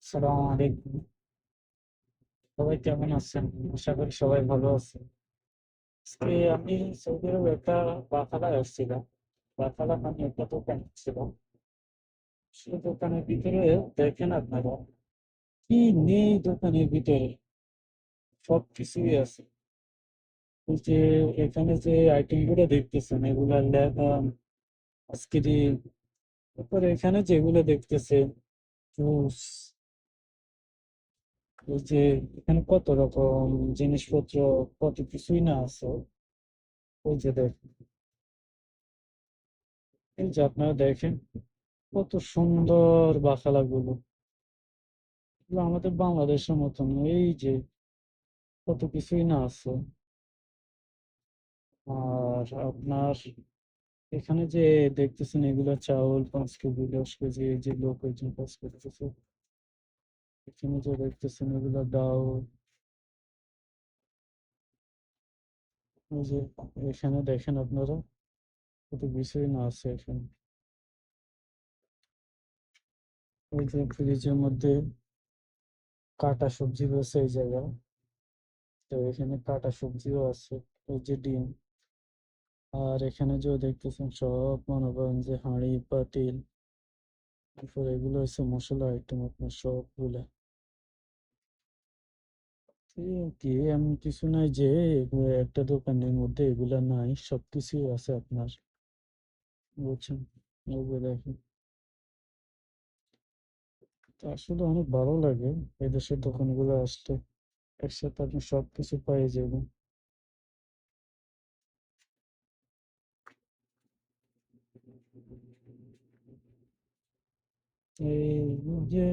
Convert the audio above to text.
আসসালামু আলাইকুম। সবাই কেমন আছেন? আশা করি সবাই ভালো আছে। আজকে আমি সৌদি আরবে একটা বাফালায় আসছিলাম। বাফালা নামে একটা দোকান ছিল। সেই দোকানের ভিতরে দেখেন আপনারা কি নেই দোকানের ভিতরে, সব কিছুই আছে। এই যে এখানে যে আইটেম গুলো দেখতেছেন এগুলা লেবান, আইসক্রিম, তারপরে এখানে যেগুলো দেখতেছেন জুস, এই যে এখানে কত রকম জিনিসপত্র, কত কিছুই না আছে। ওই যে দেখেন, এই যে আপনারা দেখেন কত সুন্দর বাখালাগুলো। এগুলো আমাদের বাংলাদেশের মতন, এই যে কত কিছুই না আছে। আর আপনার এখানে যে দেখতেছেন এগুলো চাউল 5 কেজি 10 কেজি, এই যে লোক একজন কাজ করতেছে। এখানে যে দেখতেছেন এগুলো ডাউল, এই যে এখানে দেখেন আপনারা কত কিছুই না আছে এখানে। এই যে ফ্রিজের মধ্যে কাটা সবজি রয়েছে এই জায়গায়, তো এখানে কাটা সবজিও আছে। এই যে ডিম। আর এখানে যে দেখতেছেন সব মনে করেন যে হাঁড়ি পাতিল, তারপর এগুলো হচ্ছে মশলা আইটেম আপনার সবগুলা। কি এমন কিছু নাই যে একটা দোকানের মধ্যে এগুলা নাই, সবকিছুই আছে আপনার, বুঝছেন? এগুলো দেখেন, তো আসলে অনেক ভালো লাগে এদেশের দোকানগুলো আসলে। একসাথে আপনি সবকিছু পেয়ে যাবেন। এই যে